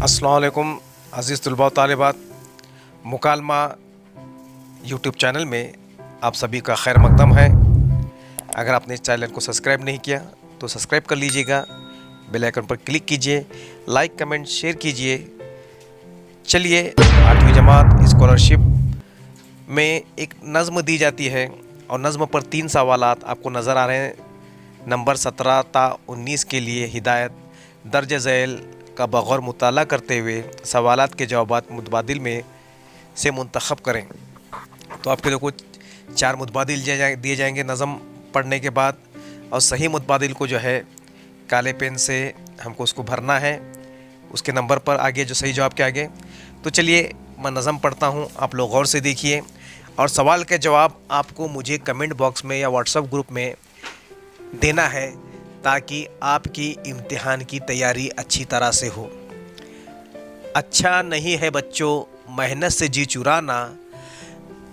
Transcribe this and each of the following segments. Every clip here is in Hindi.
अस्सलाम वालेकुम अज़ीज़ तलबा तालिबात। मुकालमा यूट्यूब चैनल में आप सभी का खैर मकदम है। अगर आपने इस चैनल को सब्सक्राइब नहीं किया तो सब्सक्राइब कर लीजिएगा, बेल आइकन पर क्लिक कीजिए, लाइक कमेंट शेयर कीजिए। चलिए, 8वीं जमात स्कॉलरशिप में एक नज़्म दी जाती है और नज़्म पर 3 सवालात आपको नज़र आ रहे हैं। नंबर 17 ता 19 के लिए हिदायत दर्ज झैल का बगौर मुताला करते हुए सवालात के जवाबात मुतबादिल में से मुंतखब करें। तो आपके देखो 4 मुतबादिल दिए जाएंगे नज़म पढ़ने के बाद, और सही मुतबादिल को जो है काले पेन से हमको उसको भरना है, उसके नंबर पर आगे जो सही जवाब के आगे। तो चलिए मैं नज़म पढ़ता हूँ, आप लोग गौर से देखिए, और सवाल के जवाब आपको मुझे कमेंट बॉक्स में या व्हाट्सएप ग्रुप में देना है ताकि आपकी इम्तिहान की तैयारी अच्छी तरह से हो। अच्छा नहीं है बच्चों मेहनत से जी चुराना,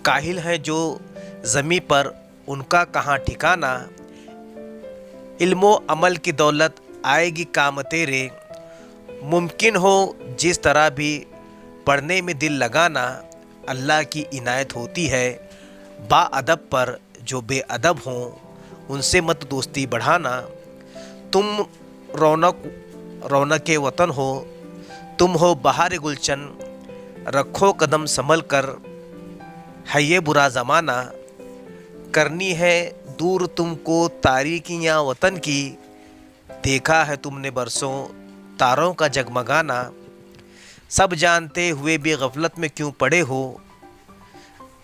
काहिल है जो ज़मी पर उनका कहाँ ठिकाना। इल्मो अमल की दौलत आएगी काम तेरे, मुमकिन हो जिस तरह भी पढ़ने में दिल लगाना। अल्लाह की इनायत होती है बाअदब पर, जो बेअदब हों उनसे मत दोस्ती बढ़ाना। तुम रौनक वतन हो, तुम हो बहार गुलशन, रखो कदम संभल कर, है ये बुरा ज़माना। करनी है दूर तुमको तारीकियाँ वतन की, देखा है तुमने बरसों तारों का जगमगाना। सब जानते हुए भी गफलत में क्यों पड़े हो,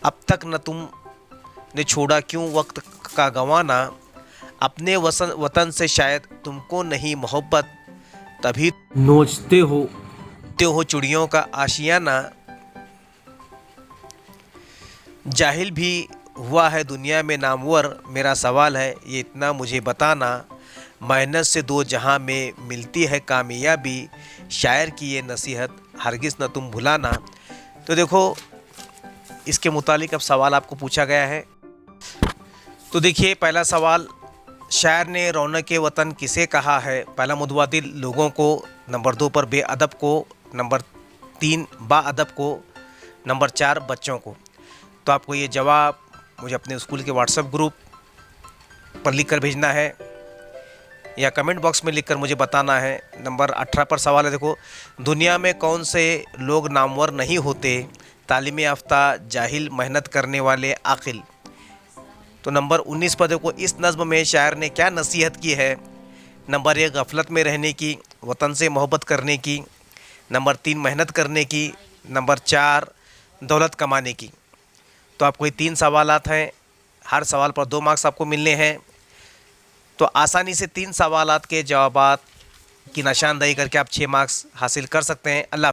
अब तक न तुमने छोड़ा क्यों वक्त का गंवाना। अपने वतन से शायद तुमको नहीं मोहब्बत, तभी नोचते हो चुड़ियों का आशियाना। जाहिल भी हुआ है दुनिया में नामवर, मेरा सवाल है ये इतना मुझे बताना। मेहनत से दो जहां में मिलती है कामयाबी, शायर की ये नसीहत हरगिज़ न तुम भुलाना। तो देखो इसके मुतालिक अब सवाल आपको पूछा गया है। तो देखिए पहला सवाल, शायर ने रौनक वतन किसे कहा है? पहला मुतबादिल लोगों को, नंबर 2 पर बेअदब को, नंबर 3 बाअदब को, नंबर 4 बच्चों को। तो आपको ये जवाब मुझे अपने स्कूल के व्हाट्सएप ग्रुप पर लिखकर भेजना है या कमेंट बॉक्स में लिखकर मुझे बताना है। नंबर 18 पर सवाल है, देखो, दुनिया में कौन से लोग नामवर नहीं होते? तालीम याफ्ता, जाहिल, मेहनत करने वाले, आकिल। तो नंबर 19 पर देखो, इस नज़्म में शायर ने क्या नसीहत की है? नंबर 1 गफलत में रहने की, वतन से मोहब्बत करने की, नंबर 3 मेहनत करने की, नंबर 4 दौलत कमाने की। तो आपको ये 3 सवालात हैं, हर सवाल पर 2 मार्क्स आपको मिलने हैं। तो आसानी से 3 सवालात के जवाबात की निशानदेही करके आप 6 मार्क्स हासिल कर सकते हैं। अल्लाह